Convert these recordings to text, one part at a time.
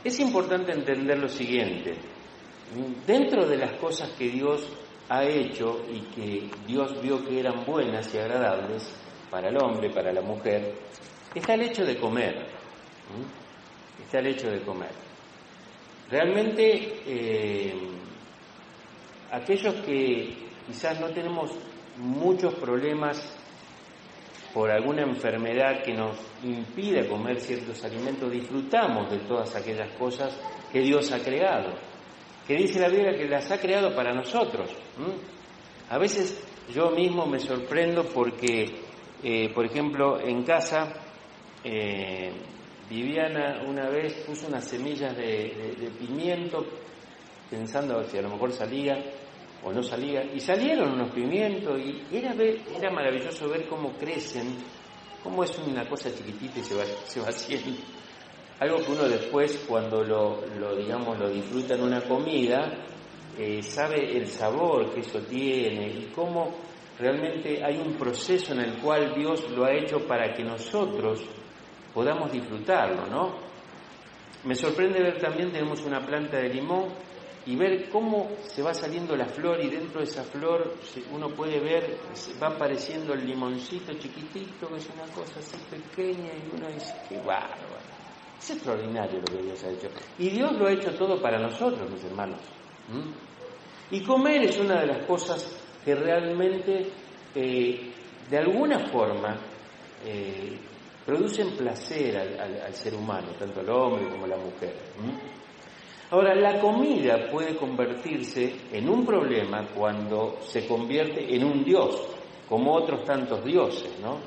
Es importante entender lo siguiente. Dentro de las cosas que Dios ha hecho y que Dios vio que eran buenas y agradables para el hombre, para la mujer, está el hecho de comer. Está el hecho de comer. Realmente, aquellos que quizás no tenemos muchos problemas por alguna enfermedad que nos impida comer ciertos alimentos, disfrutamos de todas aquellas cosas que Dios ha creado, que dice la Biblia que las ha creado para nosotros. A veces yo mismo me sorprendo porque, por ejemplo, en casa, Viviana una vez puso unas semillas de pimiento, pensando si a lo mejor salía o no salía, y salieron unos pimientos, y era maravilloso ver cómo crecen, cómo es una cosa chiquitita y se va haciendo. Algo que uno después, cuando lo disfruta en una comida, sabe el sabor que eso tiene y cómo realmente hay un proceso en el cual Dios lo ha hecho para que nosotros podamos disfrutarlo, ¿no? Me sorprende ver también, tenemos una planta de limón, y ver cómo se va saliendo la flor, y dentro de esa flor uno puede ver, va apareciendo el limoncito chiquitito, que es una cosa así pequeña, y uno dice, qué bárbaro. Es extraordinario lo que Dios ha hecho. Y Dios lo ha hecho todo para nosotros, mis hermanos. Y comer es una de las cosas que realmente, de alguna forma, producen placer al ser humano, tanto al hombre como a la mujer. Ahora, la comida puede convertirse en un problema cuando se convierte en un dios, como otros tantos dioses, ¿no?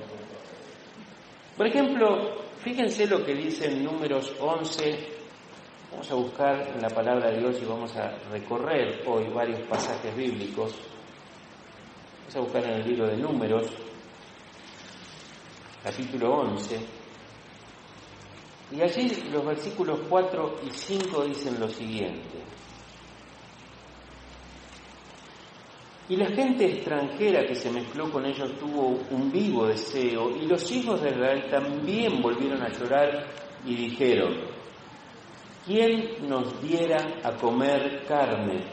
Por ejemplo, fíjense lo que dice en Números 11. Vamos a buscar en la palabra de Dios y vamos a recorrer hoy varios pasajes bíblicos. Vamos a buscar en el libro de Números, capítulo 11. Y allí los versículos 4 y 5 dicen lo siguiente. Y la gente extranjera que se mezcló con ellos tuvo un vivo deseo, y los hijos de Israel también volvieron a llorar y dijeron, ¿quién nos diera a comer carne?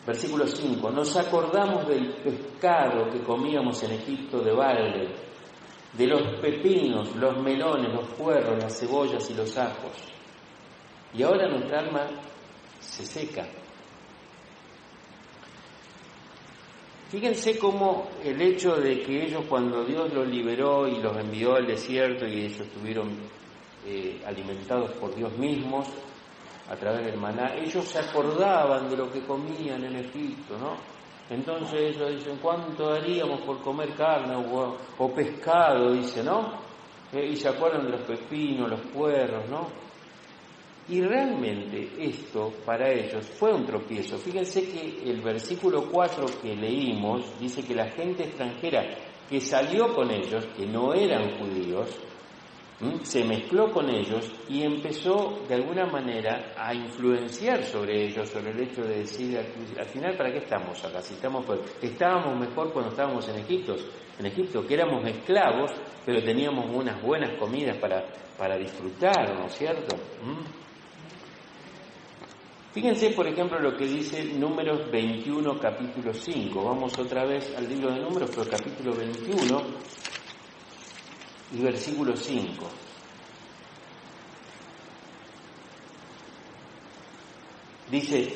Versículo 5. Nos acordamos del pescado que comíamos en Egipto de balde, de los pepinos, los melones, los puerros, las cebollas y los ajos. Y ahora nuestra alma se seca. Fíjense cómo el hecho de que ellos, cuando Dios los liberó y los envió al desierto y ellos estuvieron alimentados por Dios mismos a través del maná, ellos se acordaban de lo que comían en Egipto, ¿no? Entonces ellos dicen, ¿cuánto daríamos por comer carne o pescado? Dice, ¿no? Y se acuerdan de los pepinos, los puerros, ¿no? Y realmente esto para ellos fue un tropiezo. Fíjense que el versículo 4 que leímos dice que la gente extranjera que salió con ellos, que no eran judíos, se mezcló con ellos y empezó de alguna manera a influenciar sobre ellos, sobre el hecho de decir, al final, ¿para qué estamos acá? Si estábamos mejor cuando estábamos en Egipto, que éramos esclavos, pero teníamos unas buenas comidas para disfrutar, ¿no es cierto? Fíjense, por ejemplo, lo que dice Números 21, capítulo 5. Vamos otra vez al libro de Números, pero capítulo 21 y versículo 5. Dice,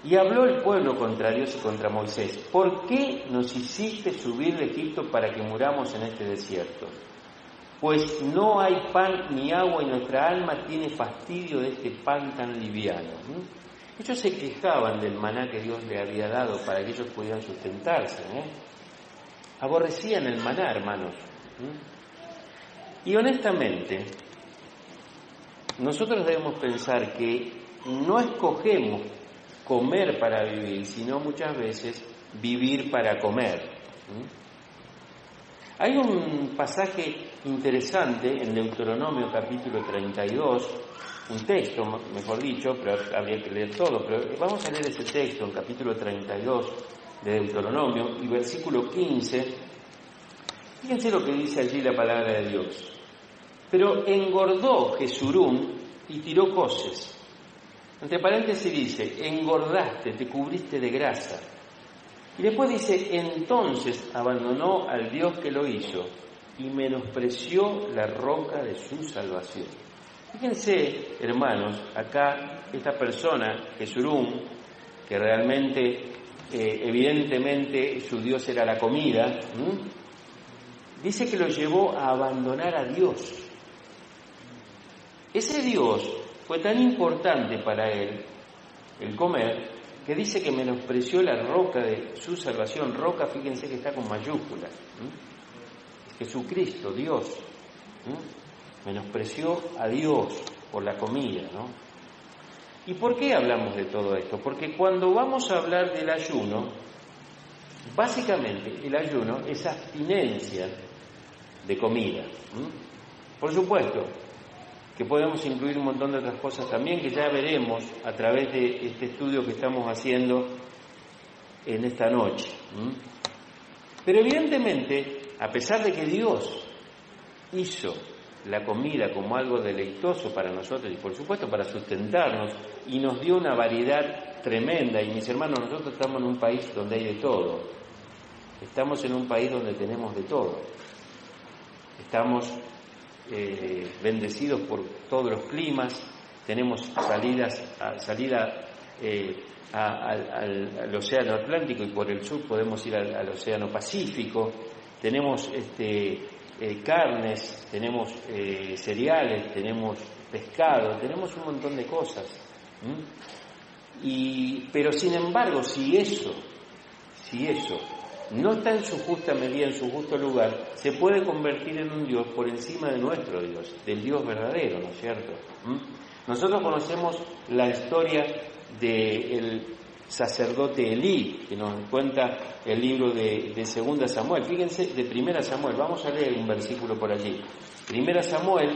y habló el pueblo contra Dios y contra Moisés, ¿por qué nos hiciste subir de Egipto para que muramos en este desierto? Pues no hay pan ni agua y nuestra alma tiene fastidio de este pan tan liviano. Ellos se quejaban del maná que Dios le había dado para que ellos pudieran sustentarse. Aborrecían el maná, hermanos. Y honestamente, nosotros debemos pensar que no escogemos comer para vivir, sino muchas veces vivir para comer. Hay un pasaje interesante en Deuteronomio capítulo 32, un texto, mejor dicho, pero habría que leer todo, pero vamos a leer ese texto en capítulo 32 de Deuteronomio y versículo 15. Fíjense lo que dice allí la palabra de Dios. Pero engordó Jesurún y tiró coces. Entre paréntesis dice, engordaste, te cubriste de grasa. Y después dice, entonces abandonó al Dios que lo hizo y menospreció la roca de su salvación. Fíjense, hermanos, acá esta persona, Jesurum, que realmente, evidentemente, su Dios era la comida, dice que lo llevó a abandonar a Dios. Ese Dios fue tan importante para él, el comer, que dice que menospreció la roca de su salvación. Roca, fíjense que está con mayúsculas. Jesucristo, Dios. Menospreció a Dios por la comida, ¿no? ¿Y por qué hablamos de todo esto? Porque cuando vamos a hablar del ayuno, básicamente el ayuno es abstinencia de comida. Por supuesto que podemos incluir un montón de otras cosas también que ya veremos a través de este estudio que estamos haciendo en esta noche. Pero evidentemente, a pesar de que Dios hizo la comida como algo deleitoso para nosotros y por supuesto para sustentarnos y nos dio una variedad tremenda, y mis hermanos, nosotros estamos en un país donde hay de todo, estamos en un país donde tenemos de todo, estamos bendecidos por todos los climas, tenemos salida al Océano Atlántico y por el sur podemos ir al Océano Pacífico, tenemos carnes, tenemos cereales, tenemos pescado, tenemos un montón de cosas. Pero sin embargo, si eso no está en su justa medida, en su justo lugar, se puede convertir en un Dios por encima de nuestro Dios, del Dios verdadero, ¿no es cierto? Nosotros conocemos la historia del sacerdote Elí, que nos cuenta el libro de 2 Samuel. Fíjense, de 1 Samuel, vamos a leer un versículo por allí. 1 Samuel,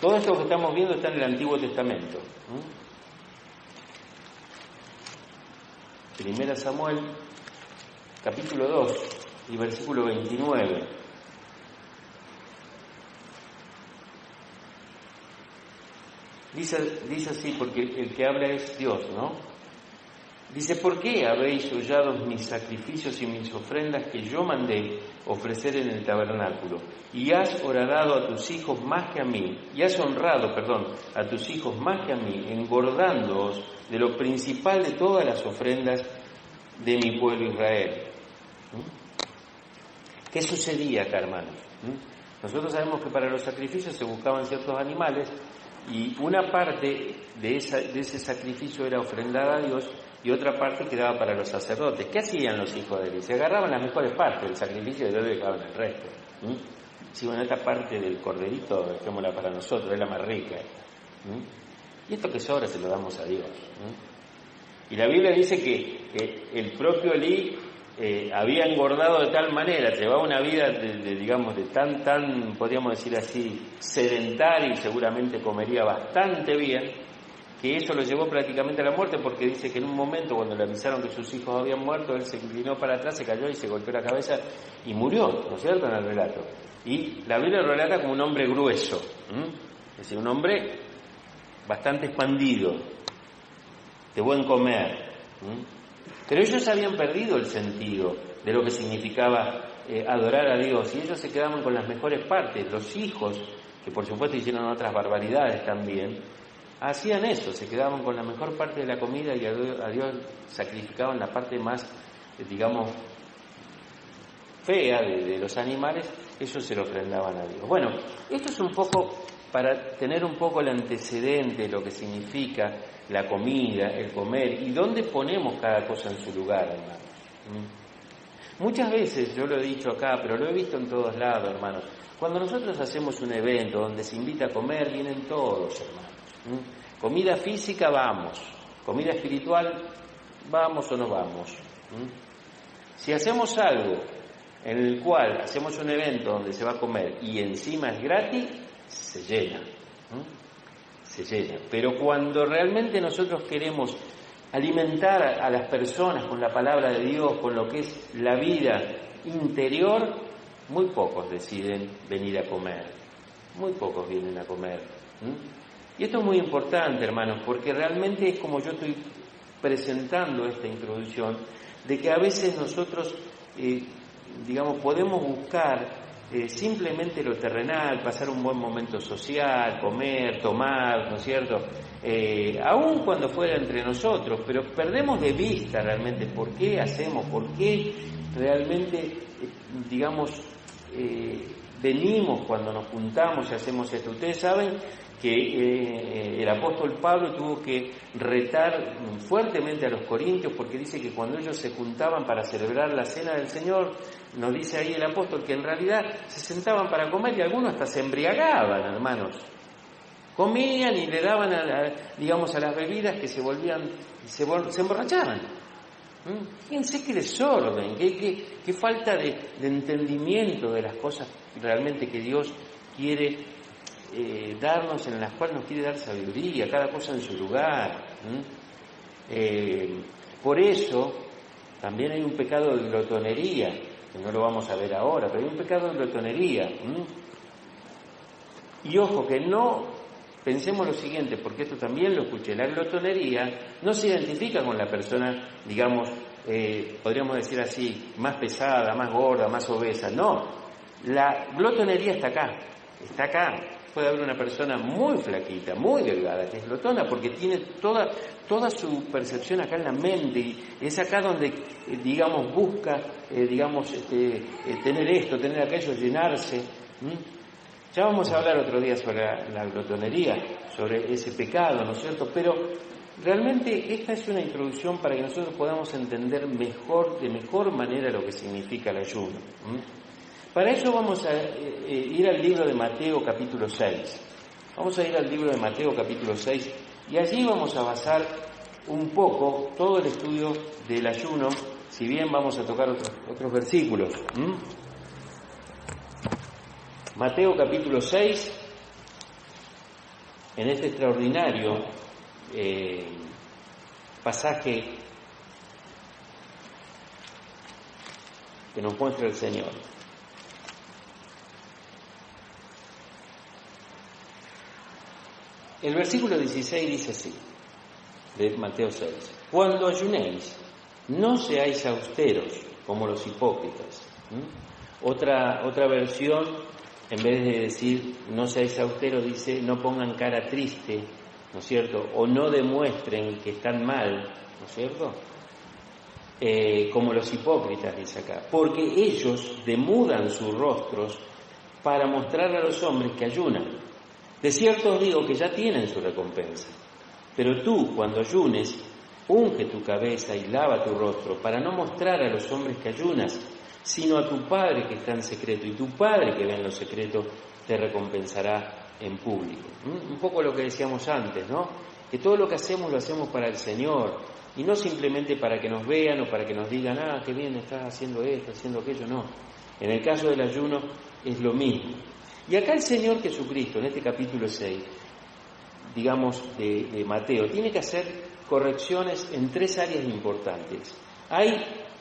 todo esto que estamos viendo está en el Antiguo Testamento. 1 Samuel, capítulo 2 y versículo 29. Dice así, porque el que habla es Dios, ¿no? Dice, ¿por qué habéis hollado mis sacrificios y mis ofrendas que yo mandé ofrecer en el tabernáculo? Y has horadado a tus hijos más que a mí, a tus hijos más que a mí, engordándoos de lo principal de todas las ofrendas de mi pueblo Israel. ¿Qué sucedía acá, hermanos? Nosotros sabemos que para los sacrificios se buscaban ciertos animales y una parte de ese sacrificio era ofrendada a Dios y otra parte quedaba para los sacerdotes. ¿Qué hacían los hijos de Eli? Se agarraban las mejores partes del sacrificio y Dios dejaban el resto. Sí, bueno, esta parte del corderito dejémosla para nosotros, es la más rica. Y esto que sobra se lo damos a Dios. Y la Biblia dice que el propio Elí había engordado de tal manera, llevaba una vida de tan, podríamos decir así, sedentaria, y seguramente comería bastante bien, que eso lo llevó prácticamente a la muerte, porque dice que en un momento cuando le avisaron que sus hijos habían muerto, él se inclinó para atrás, se cayó y se golpeó la cabeza y murió, ¿no es cierto?, en el relato. Y la Biblia lo relata como un hombre grueso, es decir, un hombre bastante expandido, de buen comer. Pero ellos habían perdido el sentido de lo que significaba adorar a Dios, y ellos se quedaban con las mejores partes. Los hijos, que por supuesto hicieron otras barbaridades también, hacían eso, se quedaban con la mejor parte de la comida y a Dios sacrificaban la parte más, fea de los animales, eso se lo ofrendaban a Dios. Bueno, esto es un poco para tener un poco el antecedente de lo que significa la comida, el comer, y dónde ponemos cada cosa en su lugar, hermanos. Muchas veces, yo lo he dicho acá, pero lo he visto en todos lados, hermanos, cuando nosotros hacemos un evento donde se invita a comer, vienen todos, hermanos. Comida física, vamos. Comida espiritual, vamos o no vamos. Si hacemos algo en el cual hacemos un evento donde se va a comer y encima es gratis, se llena. Se llena. Pero cuando realmente nosotros queremos alimentar a las personas con la palabra de Dios, con lo que es la vida interior, muy pocos deciden venir a comer, muy pocos vienen a comer. Y esto es muy importante, hermanos, porque realmente es como yo estoy presentando esta introducción, de que a veces nosotros, podemos buscar simplemente lo terrenal, pasar un buen momento social, comer, tomar, ¿no es cierto? Aún cuando fuera entre nosotros, pero perdemos de vista realmente por qué hacemos, por qué realmente, venimos cuando nos juntamos y hacemos esto. Ustedes saben que el apóstol Pablo tuvo que retar fuertemente a los corintios, porque dice que cuando ellos se juntaban para celebrar la cena del Señor, nos dice ahí el apóstol que en realidad se sentaban para comer y algunos hasta se embriagaban, hermanos. Comían y le daban a las bebidas que se emborrachaban. Fíjense qué desorden, qué falta de entendimiento de las cosas realmente que Dios quiere darnos, en las cuales nos quiere dar sabiduría, cada cosa en su lugar. Por eso también hay un pecado de glotonería, que no lo vamos a ver ahora, pero hay un pecado de glotonería. Y ojo, que no pensemos lo siguiente, porque esto también lo escuché, la glotonería no se identifica con la persona, podríamos decir así, más pesada, más gorda, más obesa, no, la glotonería está acá. Puede haber una persona muy flaquita, muy delgada, que es glotona, porque tiene toda su percepción acá en la mente, y es acá donde, busca, tener esto, tener aquello, llenarse. Ya vamos a hablar otro día sobre la glotonería, sobre ese pecado, ¿no es cierto? Pero realmente esta es una introducción para que nosotros podamos entender de mejor manera lo que significa el ayuno. Para eso vamos a ir al libro de Mateo capítulo 6. Vamos a ir al libro de Mateo capítulo 6 y allí vamos a basar un poco todo el estudio del ayuno, si bien vamos a tocar otros versículos. Mateo capítulo 6, en este extraordinario pasaje que nos muestra el Señor. El versículo 16 dice así, de Mateo 6: Cuando ayunéis, no seáis austeros como los hipócritas. Otra versión, en vez de decir no seáis austeros, dice no pongan cara triste, ¿no es cierto? O no demuestren que están mal, ¿no es cierto? Como los hipócritas, dice acá, porque ellos demudan sus rostros para mostrar a los hombres que ayunan. De cierto os digo que ya tienen su recompensa. Pero tú, cuando ayunes, unge tu cabeza y lava tu rostro, para no mostrar a los hombres que ayunas, sino a tu Padre que está en secreto, y tu Padre que ve en lo secreto te recompensará en público. Un poco lo que decíamos antes, ¿no? Que todo lo que hacemos lo hacemos para el Señor, y no simplemente para que nos vean o para que nos digan, qué bien estás haciendo esto, haciendo aquello, no. En el caso del ayuno es lo mismo. Y acá el Señor Jesucristo, en este capítulo 6, de Mateo, tiene que hacer correcciones en 3 áreas importantes. Hay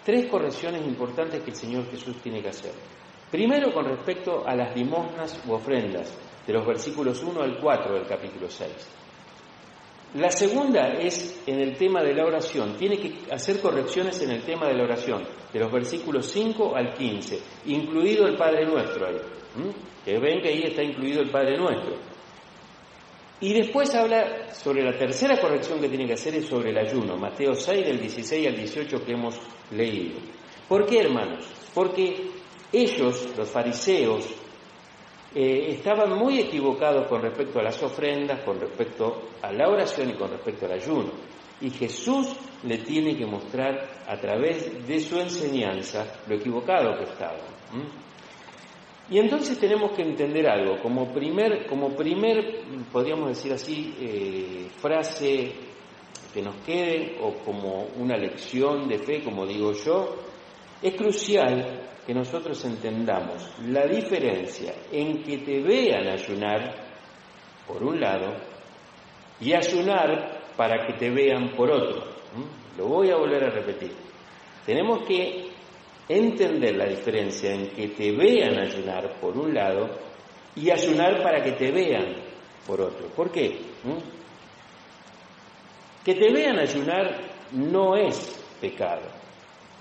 3 correcciones importantes que el Señor Jesús tiene que hacer. Primero, con respecto a las limosnas u ofrendas, de los versículos 1 al 4 del capítulo 6. La segunda es en el tema de la oración. Tiene que hacer correcciones en el tema de la oración, de los versículos 5 al 15, incluido el Padre Nuestro ahí. Que ven que ahí está incluido el Padre Nuestro. Y después habla sobre la tercera corrección que tiene que hacer, es sobre el ayuno. Mateo 6, del 16 al 18 que hemos leído. ¿Por qué, hermanos? Porque ellos, los fariseos, estaban muy equivocados con respecto a las ofrendas, con respecto a la oración y con respecto al ayuno. Y Jesús le tiene que mostrar a través de su enseñanza lo equivocado que estaban. Y entonces tenemos que entender algo, como primer, podríamos decir así, frase que nos quede, o como una lección de fe, como digo yo, es crucial que nosotros entendamos la diferencia en que te vean ayunar, por un lado, y ayunar para que te vean por otro. Lo voy a volver a repetir. Tenemos que entender la diferencia en que te vean ayunar por un lado y ayunar para que te vean por otro. ¿Por qué? Que te vean ayunar no es pecado.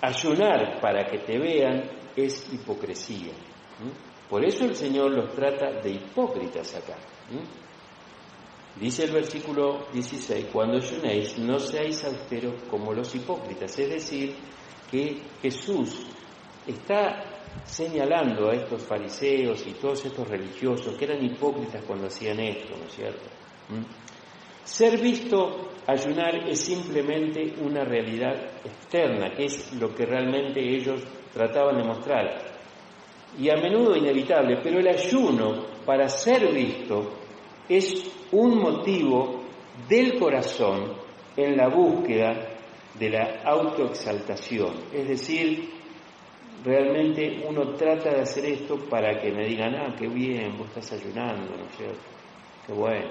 Ayunar para que te vean es hipocresía. Por eso el Señor los trata de hipócritas acá. Dice el versículo 16, cuando ayunéis no seáis austeros como los hipócritas. Es decir, que Jesús está señalando a estos fariseos y todos estos religiosos que eran hipócritas cuando hacían esto, ¿no es cierto? Ser visto ayunar es simplemente una realidad externa, que es lo que realmente ellos trataban de mostrar. Y a menudo inevitable, pero el ayuno, para ser visto, es un motivo del corazón en la búsqueda de la autoexaltación. Es decir, realmente uno trata de hacer esto para que me digan, qué bien, vos estás ayunando, ¿no es cierto? Qué bueno.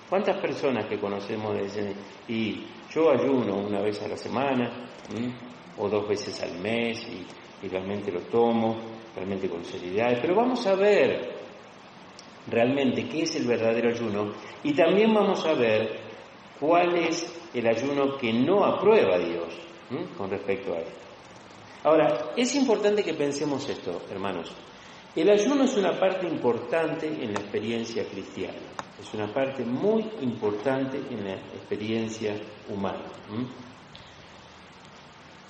¿Cuántas personas que conocemos dicen, y yo ayuno una vez a la semana, o 2 veces al mes, y realmente lo tomo, realmente con seriedad? Pero vamos a ver realmente qué es el verdadero ayuno, y también vamos a ver cuál es el ayuno que no aprueba Dios con respecto a esto. Ahora, es importante que pensemos esto, hermanos. El ayuno es una parte importante en la experiencia cristiana, es una parte muy importante en la experiencia humana.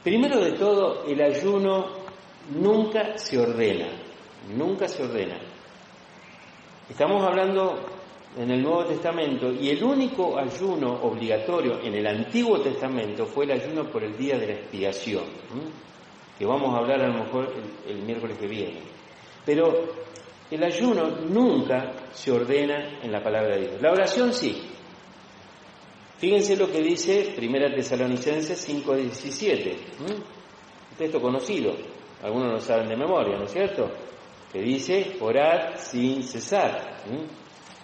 Primero de todo, el ayuno nunca se ordena, nunca se ordena. Estamos hablando en el Nuevo Testamento, y el único ayuno obligatorio en el Antiguo Testamento fue el ayuno por el día de la expiación, que vamos a hablar a lo mejor el miércoles que viene. Pero el ayuno nunca se ordena en la palabra de Dios. La oración sí. Fíjense lo que dice 1 Tesalonicenses 5:17, un texto conocido, algunos lo saben de memoria, ¿no es cierto?, que dice, orad sin cesar.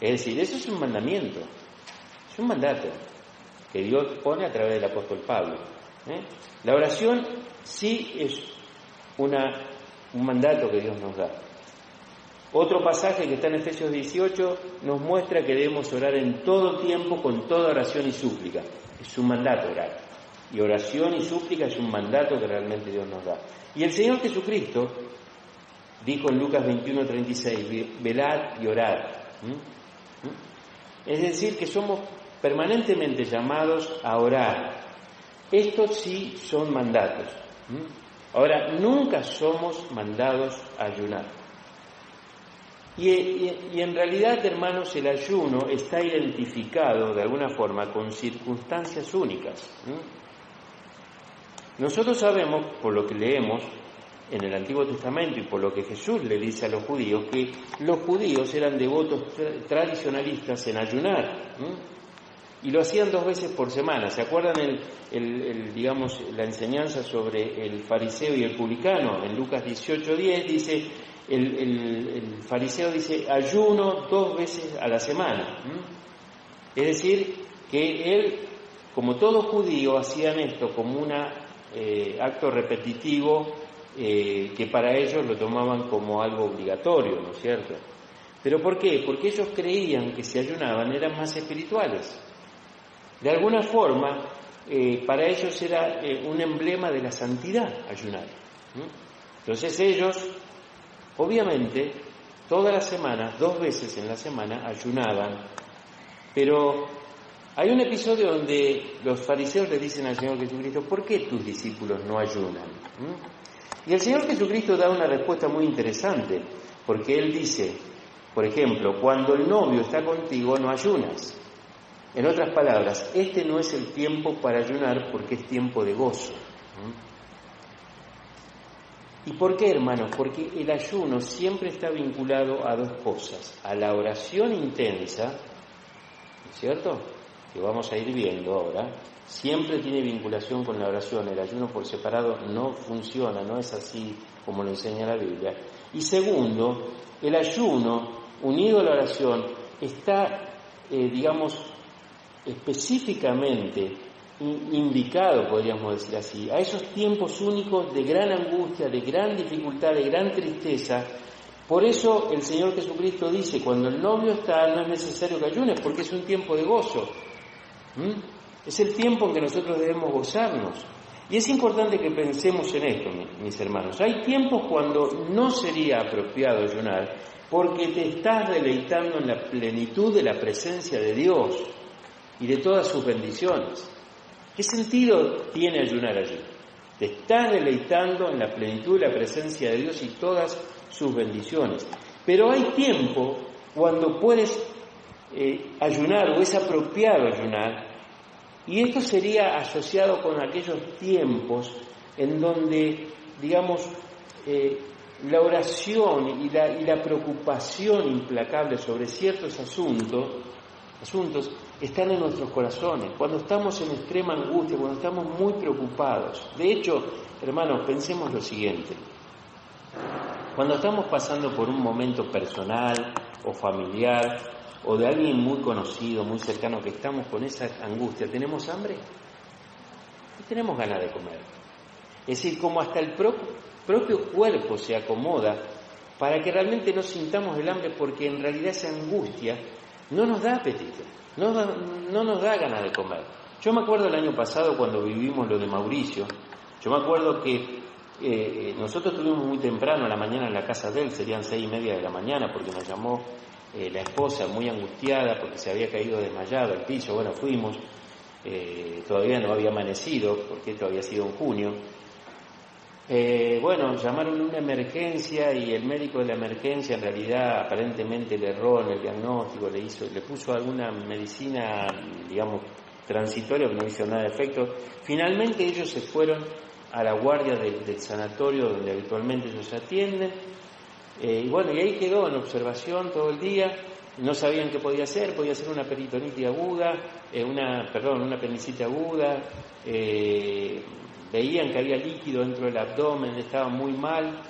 Es decir, eso es un mandamiento, es un mandato que Dios pone a través del apóstol Pablo. La oración sí es un mandato que Dios nos da. Otro pasaje que está en Efesios 18 nos muestra que debemos orar en todo tiempo con toda oración y súplica. Es un mandato orar. Y oración y súplica es un mandato que realmente Dios nos da. Y el Señor Jesucristo dijo en Lucas 21:36, velad y orad. Es decir, que somos permanentemente llamados a orar. Estos sí son mandatos. Ahora, nunca somos mandados a ayunar. Y en realidad, hermanos, el ayuno está identificado de alguna forma con circunstancias únicas. Nosotros sabemos, por lo que leemos en el Antiguo Testamento y por lo que Jesús le dice a los judíos, que los judíos eran devotos tradicionalistas en ayunar, y lo hacían 2 veces por semana. ¿Se acuerdan digamos, la enseñanza sobre el fariseo y el publicano? En Lucas 18:10 dice, el fariseo dice, ayuno 2 veces a la semana. Es decir, que él, como todo judío, hacían esto como un acto repetitivo, que para ellos lo tomaban como algo obligatorio, ¿no es cierto? ¿Pero por qué? Porque ellos creían que si ayunaban eran más espirituales. De alguna forma, para ellos era un emblema de la santidad ayunar. Entonces ellos, obviamente, todas las semanas, 2 veces en la semana, ayunaban. Pero hay un episodio donde los fariseos le dicen al Señor Jesucristo, ¿por qué tus discípulos no ayunan? Y el Señor Jesucristo da una respuesta muy interesante, porque Él dice, por ejemplo, cuando el novio está contigo no ayunas. En otras palabras, este no es el tiempo para ayunar porque es tiempo de gozo. ¿Y por qué, hermanos? Porque el ayuno siempre está vinculado a 2 cosas, a la oración intensa, ¿no es cierto?, que vamos a ir viendo ahora, siempre tiene vinculación con la oración. El ayuno por separado no funciona, no es así como lo enseña la Biblia. Y segundo, el ayuno unido a la oración está, digamos, específicamente indicado, podríamos decir así, a esos tiempos únicos de gran angustia, de gran dificultad, de gran tristeza. Por eso el Señor Jesucristo dice, cuando el novio está, no es necesario que ayunes, porque es un tiempo de gozo. Es el tiempo en que nosotros debemos gozarnos. Y es importante que pensemos en esto, mis hermanos. Hay tiempos cuando no sería apropiado ayunar, porque te estás deleitando en la plenitud de la presencia de Dios y de todas sus bendiciones. ¿Qué sentido tiene ayunar allí? Te estás deleitando en la plenitud de la presencia de Dios y todas sus bendiciones. Pero hay tiempo cuando puedes ayunar o es apropiado ayunar, y esto sería asociado con aquellos tiempos en donde, digamos, la oración y la preocupación implacable sobre ciertos asuntos están en nuestros corazones, cuando estamos en extrema angustia, cuando estamos muy preocupados. De hecho, hermanos, pensemos lo siguiente. Cuando estamos pasando por un momento personal o familiar o de alguien muy conocido, muy cercano, que estamos con esa angustia, ¿tenemos hambre? Y tenemos ganas de comer. Es decir, como hasta el propio cuerpo se acomoda para que realmente no sintamos el hambre, porque en realidad esa angustia no nos da apetito, no nos da ganas de comer. Yo me acuerdo el año pasado cuando vivimos lo de Mauricio, yo me acuerdo que nosotros estuvimos muy temprano a la mañana en la casa de él, serían 6:30 de la mañana, porque nos llamó la esposa muy angustiada porque se había caído desmayado al piso. Bueno, fuimos, todavía no había amanecido, porque esto había sido en junio. Bueno, llamaron una emergencia y el médico de la emergencia en realidad aparentemente le erró en el diagnóstico, le puso alguna medicina, digamos, transitoria que no hizo nada de efecto. Finalmente ellos se fueron a la guardia del sanatorio donde habitualmente ellos atienden, y bueno, y ahí quedó en observación todo el día. No sabían qué podía ser una peritonitis aguda, una apendicitis aguda, veían que había líquido dentro del abdomen, estaba muy mal.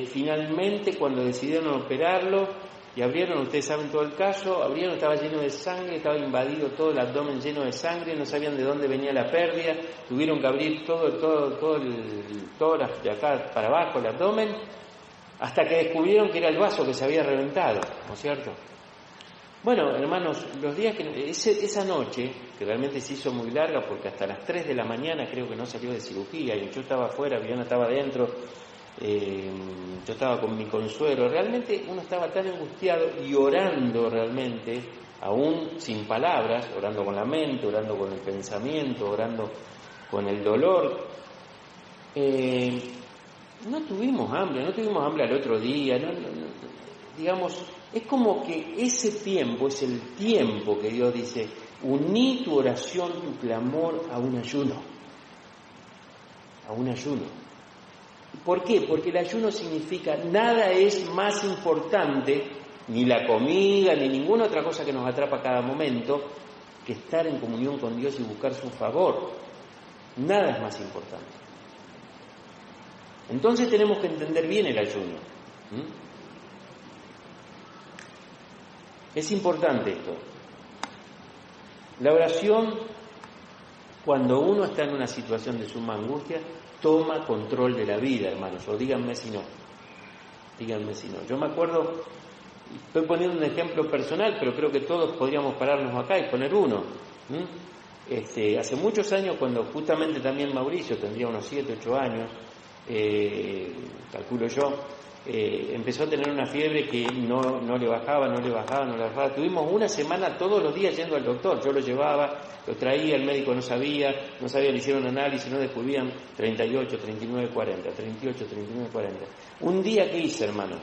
Finalmente, cuando decidieron operarlo y abrieron, ustedes saben todo el caso, abrieron, estaba lleno de sangre, estaba invadido todo el abdomen lleno de sangre, no sabían de dónde venía la pérdida, tuvieron que abrir todo el tórax de acá para abajo, el abdomen, hasta que descubrieron que era el vaso que se había reventado, ¿no es cierto? Bueno, hermanos, los días esa noche, que realmente se hizo muy larga, porque hasta las 3 de la mañana creo que no salió de cirugía, y yo estaba afuera, Viviana estaba adentro, yo estaba con mi consuelo, realmente uno estaba tan angustiado y orando realmente, aún sin palabras, orando con la mente, orando con el pensamiento, orando con el dolor. No tuvimos hambre al otro día, digamos, es como que ese tiempo es el tiempo que Dios dice, uní tu oración, tu clamor a un ayuno. ¿Por qué? Porque el ayuno significa nada es más importante, ni la comida, ni ninguna otra cosa que nos atrapa a cada momento, que estar en comunión con Dios y buscar su favor. Nada es más importante. Entonces tenemos que entender bien el ayuno. Es importante esto. La oración, cuando uno está en una situación de suma angustia, toma control de la vida, hermanos, o díganme si no. Yo me acuerdo, estoy poniendo un ejemplo personal, pero creo que todos podríamos pararnos acá y poner uno. Hace muchos años, cuando justamente también Mauricio tendría unos 7, 8 años, calculo yo, empezó a tener una fiebre que no le bajaba. Tuvimos una semana todos los días yendo al doctor. Yo lo llevaba, lo traía, el médico no sabía, le hicieron análisis, no descubrían 38, 39, 40, 38, 39, 40. Un día, ¿qué hice, hermanos?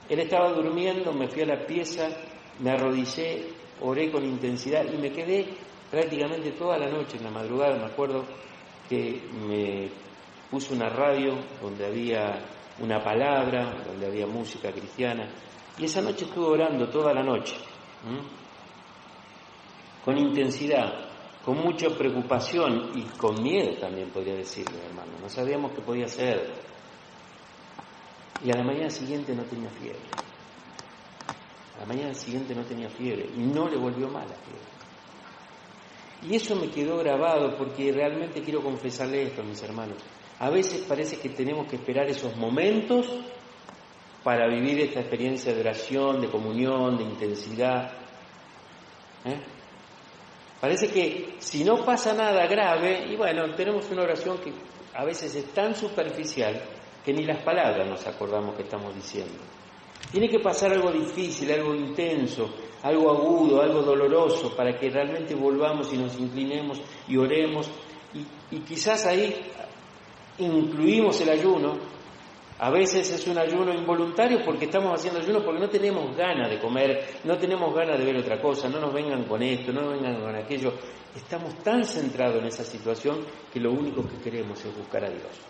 Él estaba durmiendo, me fui a la pieza, me arrodillé, oré con intensidad y me quedé prácticamente toda la noche, en la madrugada. Me acuerdo que me puse una radio donde había una palabra, donde había música cristiana, y esa noche estuve orando toda la noche, con intensidad, con mucha preocupación y con miedo también, podría decirlo, hermano. No sabíamos qué podía ser. Y a la mañana siguiente no tenía fiebre. Y no le volvió mal la fiebre. Y eso me quedó grabado porque realmente quiero confesarle esto, mis hermanos. A veces parece que tenemos que esperar esos momentos para vivir esta experiencia de oración, de comunión, de intensidad. Parece que si no pasa nada grave, y bueno, tenemos una oración que a veces es tan superficial que ni las palabras nos acordamos que estamos diciendo. Tiene que pasar algo difícil, algo intenso, algo agudo, algo doloroso, para que realmente volvamos y nos inclinemos y oremos. Y quizás ahí incluimos el ayuno. A veces es un ayuno involuntario porque estamos haciendo ayuno porque no tenemos ganas de comer, no tenemos ganas de ver otra cosa, no nos vengan con esto, no nos vengan con aquello. Estamos tan centrados en esa situación que lo único que queremos es buscar a Dios.